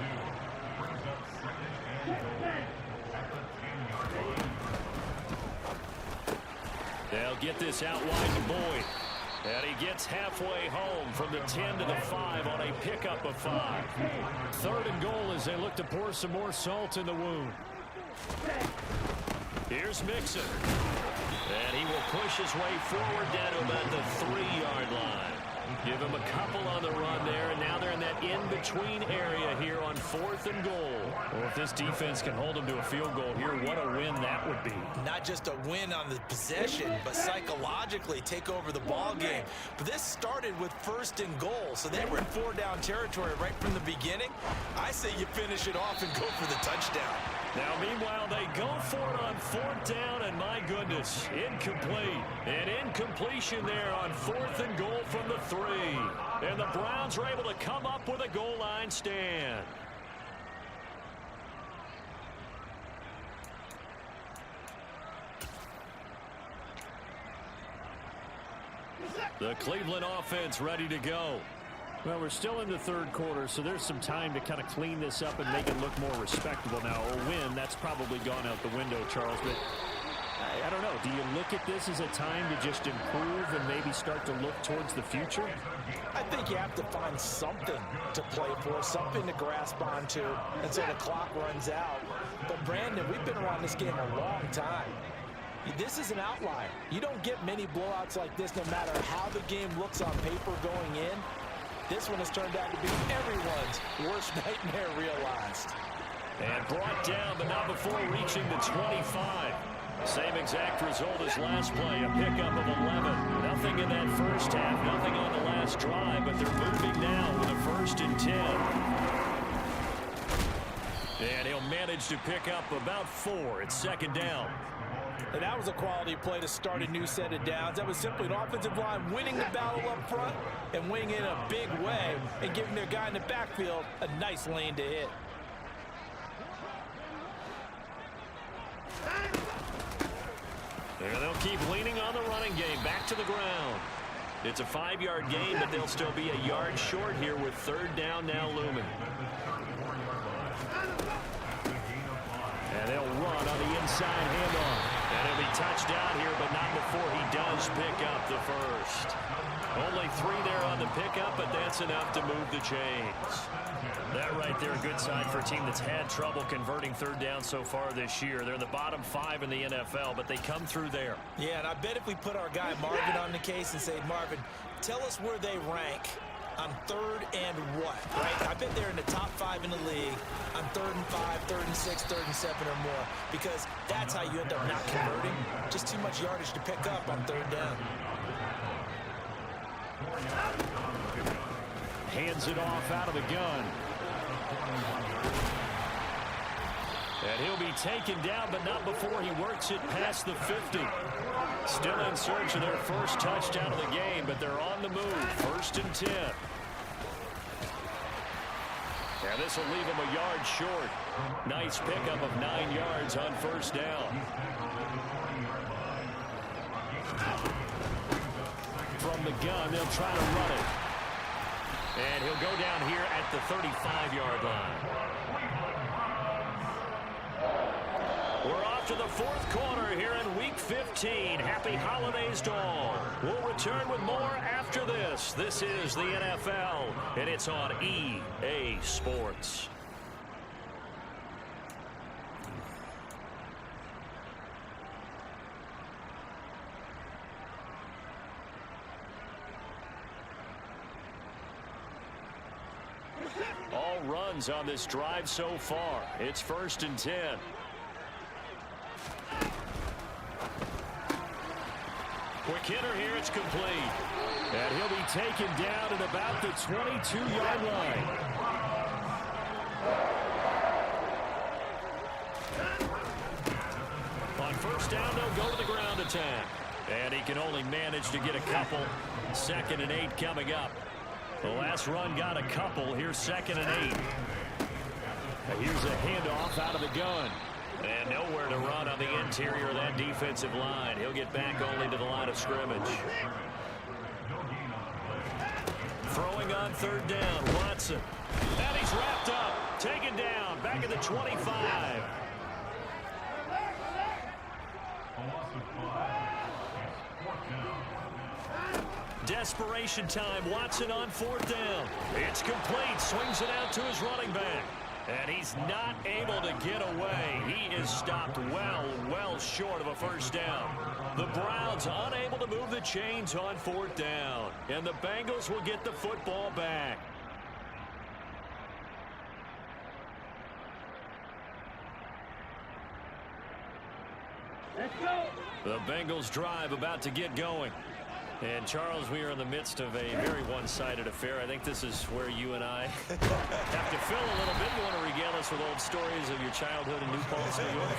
They'll get this out wide to Boyd. And he gets halfway home from the 10 to the 5 on a pickup of 5. 3rd and goal as they look to pour some more salt in the wound. Here's Mixon. And he will push his way forward down to about the 3-yard line. Give him a couple on the run there, and now they're in that in-between area here on 4th and goal. Well, if this defense can hold them to a field goal here, what a win that would be. Not just a win on the possession, but psychologically take over the ball game. But this started with 1st and goal, so they were in 4-down territory right from the beginning. I say you finish it off and go for the touchdown. Now, meanwhile, they go for it on 4th down, and my goodness. Incomplete. An incompletion there on 4th and goal from the 3. And the Browns are able to come up with a goal line stand. The Cleveland offense ready to go. Well, we're still in the third quarter, so there's some time to kind of clean this up and make it look more respectable now. A win, that's probably gone out the window, Charles. But I don't know. Do you look at this as a time to just improve and maybe start to look towards the future? I think you have to find something to play for, something to grasp onto until the clock runs out. But, Brandon, we've been around this game a long time. This is an outlier. You don't get many blowouts like this no matter how the game looks on paper going in. This one has turned out to be everyone's worst nightmare realized. And brought down, but not before reaching the 25. Same exact result as last play, a pickup of 11. Nothing in that first half, nothing on the last drive, but they're moving now with a 1st and 10. And he'll manage to pick up about 4. It's 2nd down. And that was a quality play to start a new set of downs. That was simply an offensive line winning the battle up front and winning it in a big way and giving their guy in the backfield a nice lane to hit. There they'll keep leaning on the running game. Back to the ground. It's a 5-yard gain, but they'll still be a yard short here with 3rd down now looming. And they'll run on the inside handoff. And he'll be touched down here, but not before he does pick up the first. Only 3 there on the pickup, but that's enough to move the chains. That right there, a good sign for a team that's had trouble converting 3rd down so far this year. They're in the bottom 5 in the NFL, but they come through there. Yeah, and I bet if we put our guy Marvin on the case and say, Marvin, tell us where they rank on 3rd and what, right? I bet they're in the top 5 in the league on 3rd and 5, 3rd and 6, 3rd and 7 or more, because that's how you end up not converting. Just too much yardage to pick up on 3rd down. Hands it off out of the gun. And he'll be taken down, but not before he works it past the 50. Still in search of their first touchdown of the game, but they're on the move. 1st and 10. And this will leave him a yard short. Nice pickup of 9 yards on 1st down. From the gun, they'll try to run it. And he'll go down here at the 35-yard line. We're off to the 4th quarter here in Week 15. Happy holidays to all. We'll return with more after this. This is the NFL, and it's on EA Sports. All runs on this drive so far. It's 1st and 10. Quick hitter here, it's complete. And he'll be taken down at about the 22-yard line. On 1st down, they'll go to the ground attack. And he can only manage to get a couple. 2nd and 8 coming up. The last run got a couple. Here's 2nd and 8. Here's a handoff out of the gun. And nowhere to run on the interior of that defensive line. He'll get back only to the line of scrimmage. Throwing on 3rd down, Watson. And he's wrapped up. Taken down. Back at the 25. Desperation time. Watson on 4th down. It's complete. Swings it out to his running back. And he's not able to get away. He is stopped well short of a 1st down. The Browns unable to move the chains on 4th down. And the Bengals will get the football back. Let's go. The Bengals drive about to get going. And, Charles, we are in the midst of a very one-sided affair. I think this is where you and I have to fill a little bit. You want to regale us with old stories of your childhood in New Paltz, New York?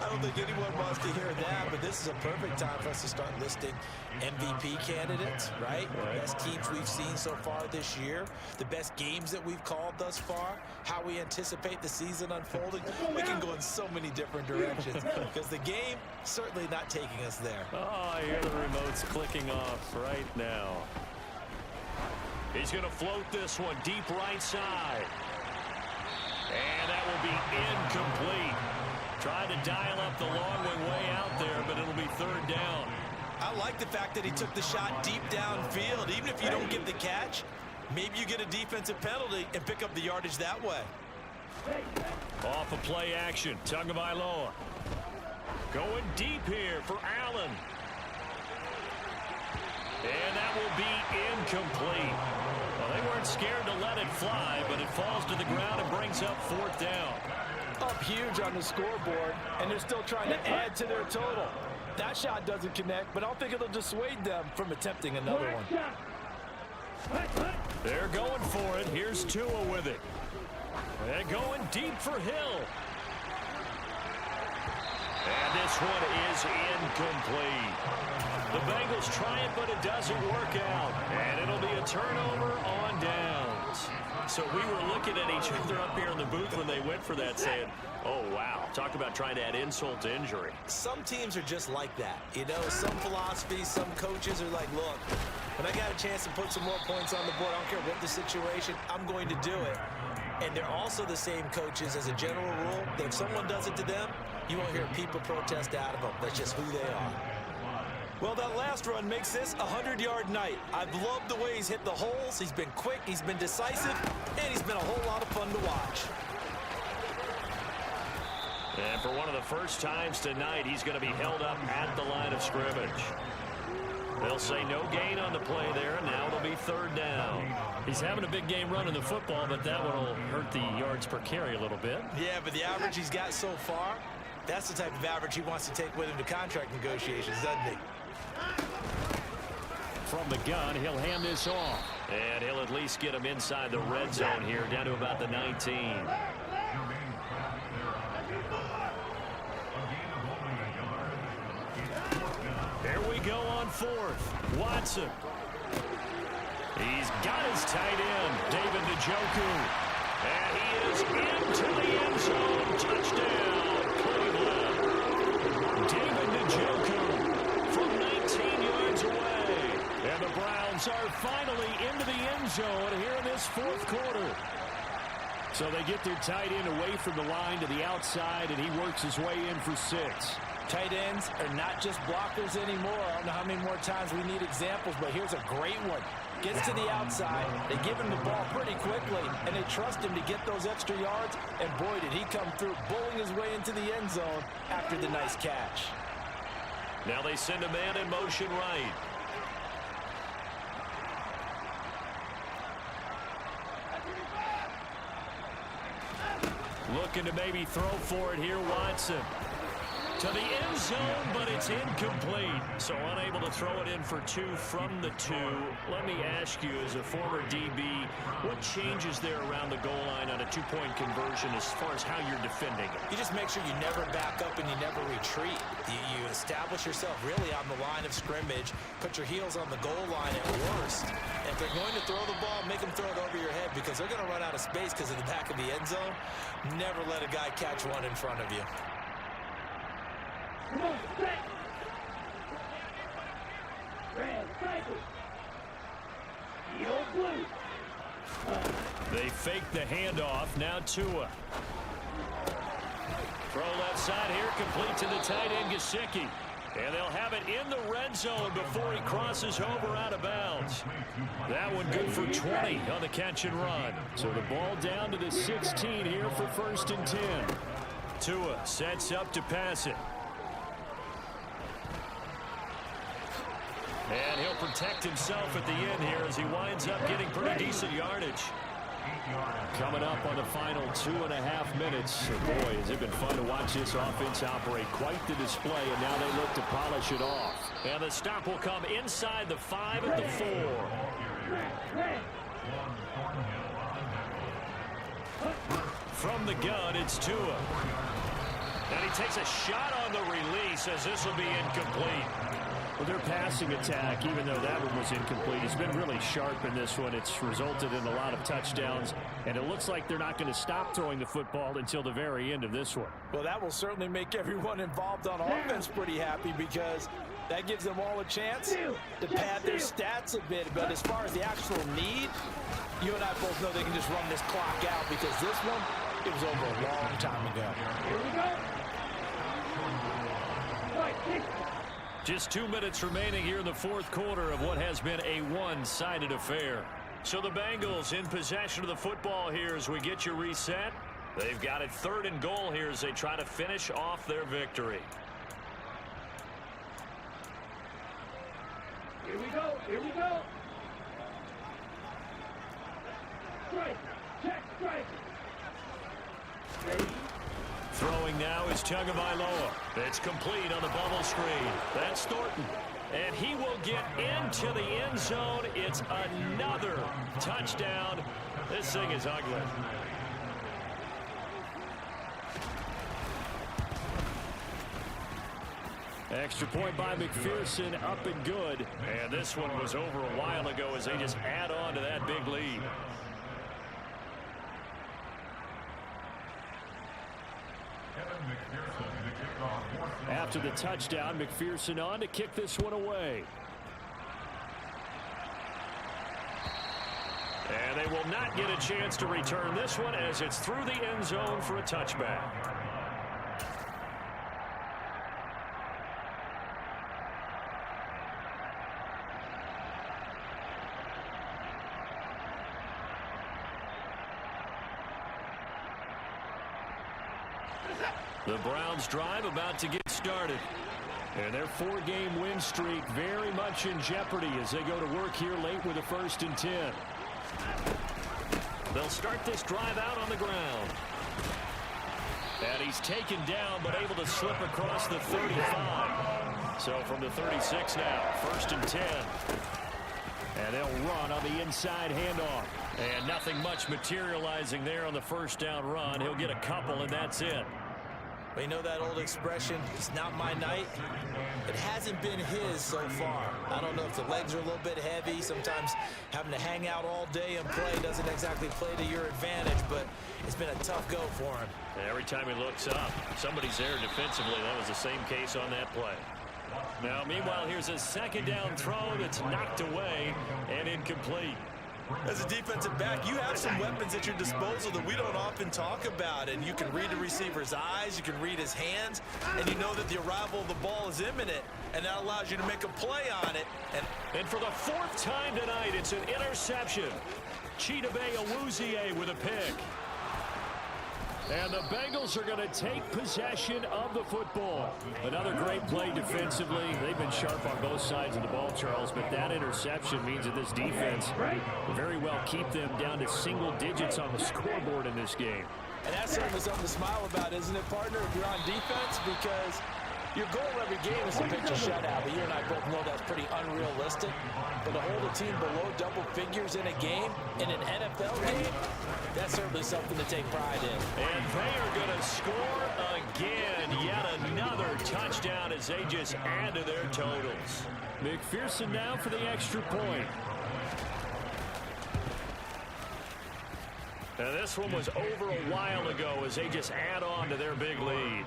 I don't think anyone wants to hear that, but this is a perfect time for us to start listing MVP candidates, right? Best teams we've seen so far this year, the best games that we've called thus far, how we anticipate the season unfolding. We can go in so many different directions because the game certainly not taking us there. Oh, I hear the remote's clicking off right now. He's going to float this one deep right side. And that will be incomplete. Tried to dial up the long way out there, but it'll be third down. I like the fact that he took the shot deep downfield. Even if you don't get the catch, maybe you get a defensive penalty and pick up the yardage that way. Off of play action, Tagovailoa. Going deep here for Allen. And that will be incomplete. Well, they weren't scared to let it fly, but it falls to the ground and brings up fourth down. Up huge on the scoreboard, and they're still trying to add to their total. That shot doesn't connect, but I don't think it'll dissuade them from attempting another one. They're going for it. Here's Tua with it. And going deep for Hill. And this one is incomplete. The Bengals try it, but it doesn't work out. And it'll be a turnover on downs. So we were looking at each other up here in the booth when they went for that, saying, oh, wow, talk about trying to add insult to injury. Some teams are just like that. You know, some philosophies, some coaches are like, look, when I got a chance to put some more points on the board, I don't care what the situation, I'm going to do it. And they're also the same coaches as a general rule that if someone does it to them, you won't hear people protest out of them. That's just who they are. Well, that last run makes this a 100-yard night. I've loved the way he's hit the holes. He's been quick, he's been decisive, and he's been a whole lot of fun to watch. And for one of the first times tonight, he's going to be held up at the line of scrimmage. They'll say no gain on the play there, and now it'll be third down. He's having a big game running the football, but that one will hurt the yards per carry a little bit. Yeah, but the average he's got so far, that's the type of average he wants to take with him to contract negotiations, doesn't he? From the gun, he'll hand this off. And he'll at least get him inside the red zone here, down to about the 19. Here we go on fourth. Watson. He's got his tight end, David Njoku. And he is into the end zone. Touchdown, Cleveland. David Njoku from 19 yards away. And the Browns are finally into the end zone here in this fourth quarter. So they get their tight end away from the line to the outside, and he works his way in for 6. Tight ends are not just blockers anymore. I don't know how many more times we need examples, but here's a great one. Gets to the outside, they give him the ball pretty quickly, and they trust him to get those extra yards, and boy, did he come through, bowling his way into the end zone after the nice catch. Now they send a man in motion right. Looking to maybe throw for it here, Watson. To the end zone, but it's incomplete. So unable to throw it in for 2 from the 2. Let me ask you, as a former DB, what changes there around the goal line on a 2-point conversion as far as how you're defending it? You just make sure you never back up and you never retreat. You establish yourself really on the line of scrimmage, put your heels on the goal line at worst. And if they're going to throw the ball, make them throw it over your head because they're going to run out of space because of the back of the end zone. Never let a guy catch one in front of you. They fake the handoff. Now Tua. Throw left side here, complete to the tight end, Gesicki. And they'll have it in the red zone before he crosses over out of bounds. That one good for 20 on the catch and run. So the ball down to the 16 here for 1st and 10. Tua sets up to pass it. And he'll protect himself at the end here as he winds up getting pretty decent yardage. Coming up on the final 2.5 minutes. Boy, has it been fun to watch this offense operate. Quite the display, and now they look to polish it off. And the stop will come inside the 5 at the 4. From the gun, it's Tua. And he takes a shot on the release as this will be incomplete. Well, their passing attack, even though that one was incomplete, has been really sharp in this one. It's resulted in a lot of touchdowns, and it looks like they're not going to stop throwing the football until the very end of this one. Well, that will certainly make everyone involved on offense pretty happy because that gives them all a chance to pad their stats a bit. But as far as the actual need, you and I both know they can just run this clock out because this one, it was over a long time ago. Here we go. Just 2 minutes remaining here in the fourth quarter of what has been a one-sided affair. So the Bengals in possession of the football here as we get you reset. They've got it 3rd and goal here as they try to finish off their victory. Here we go. Here we go. Strike. Check. Strike. Ready. Throwing now is Tagovailoa. It's complete on the bubble screen. That's Thornton. And he will get into the end zone. It's another touchdown. This thing is ugly. Extra point by McPherson, up and good. And this one was over a while ago as they just add on to that big lead. After the touchdown, McPherson on to kick this one away. And they will not get a chance to return this one as it's through the end zone for a touchback. The Browns drive about to get started. And their 4-game win streak very much in jeopardy as they go to work here late with a 1st and 10. They'll start this drive out on the ground. And he's taken down but able to slip across the 35. So from the 36 now, 1st and 10. And they'll run on the inside handoff. And nothing much materializing there on the 1st down run. He'll get a couple and that's it. Well, you know that old expression, it's not my night? It hasn't been his so far. I don't know if the legs are a little bit heavy. Sometimes having to hang out all day and play doesn't exactly play to your advantage, but it's been a tough go for him. And every time he looks up, somebody's there defensively. That was the same case on that play. Now, meanwhile, here's a 2nd down throw that's knocked away and incomplete. As a defensive back, you have some weapons at your disposal that we don't often talk about, and you can read the receiver's eyes, you can read his hands, and you know that the arrival of the ball is imminent, and that allows you to make a play on it. And for the 4th time tonight, it's an interception. Chidobe Awuzie with a pick. And the Bengals are going to take possession of the football. Another great play defensively. They've been sharp on both sides of the ball, Charles, but that interception means that this defense will very well keep them down to single digits on the scoreboard in this game. And that's certainly something to smile about, isn't it, partner, if you're on defense? Because your goal every game is to pitch a shutout, but you and I both know that's pretty unrealistic. But to hold a team below double figures in a game, in an NFL game, that's certainly something to take pride in. And they are going to score again. Yet another touchdown as they just add to their totals. McPherson now for the extra point. And this one was over a while ago as they just add on to their big lead.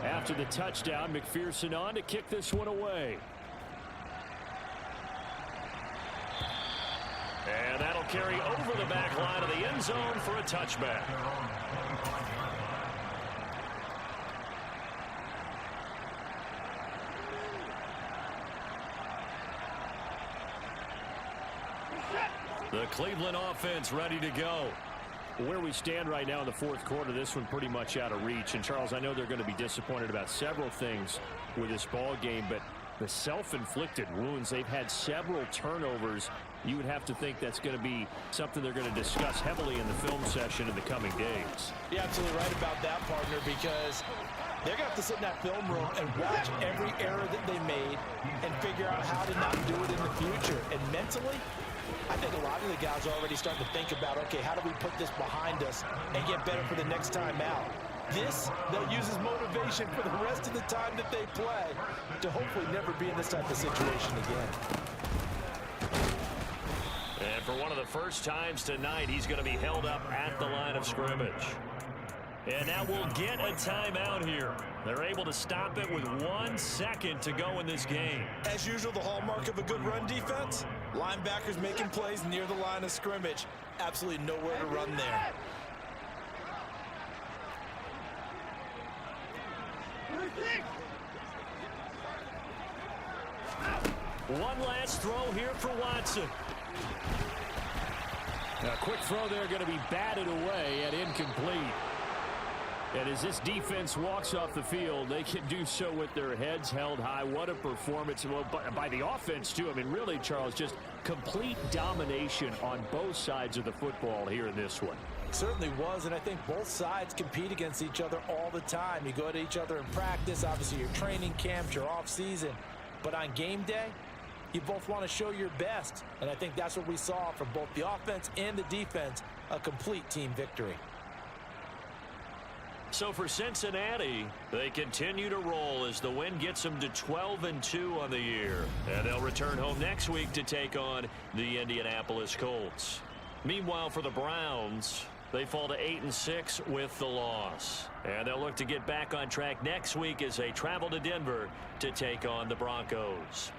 After the touchdown, McPherson on to kick this one away. And that'll carry over the back line of the end zone for a touchback. The Cleveland offense ready to go. Where we stand right now in the 4th quarter, this one pretty much out of reach. And, Charles, I know they're going to be disappointed about several things with this ball game, but the self-inflicted wounds, they've had several turnovers. You would have to think that's going to be something they're going to discuss heavily in the film session in the coming days. You're absolutely right about that, partner, because They're going to have to sit in that film room and watch every error that they made and figure out how to not do it in the future. And mentally, I think a lot of the guys are already starting to think about, okay, how do we put this behind us and get better for the next time out? This, they'll use as motivation for the rest of the time that they play to hopefully never be in this type of situation again. And for one of the first times tonight, he's going to be held up at the line of scrimmage. And now we'll get a timeout here. They're able to stop it with 1 second to go in this game. As usual, the hallmark of a good run defense, linebackers making plays near the line of scrimmage. Absolutely nowhere to run there. One last throw here for Watson. A quick throw there going to be batted away and incomplete. And as this defense walks off the field, they can do so with their heads held high. What a performance by the offense, too. I mean, really, Charles, just complete domination on both sides of the football here in this one. Certainly was, and I think both sides compete against each other all the time. You go at each other in practice, obviously your training camps, your off-season. But on game day, you both want to show your best. And I think that's what we saw from both the offense and the defense, a complete team victory. So for Cincinnati, they continue to roll as the win gets them to 12-2 on the year. And they'll return home next week to take on the Indianapolis Colts. Meanwhile, for the Browns, they fall to 8-6 with the loss. And they'll look to get back on track next week as they travel to Denver to take on the Broncos.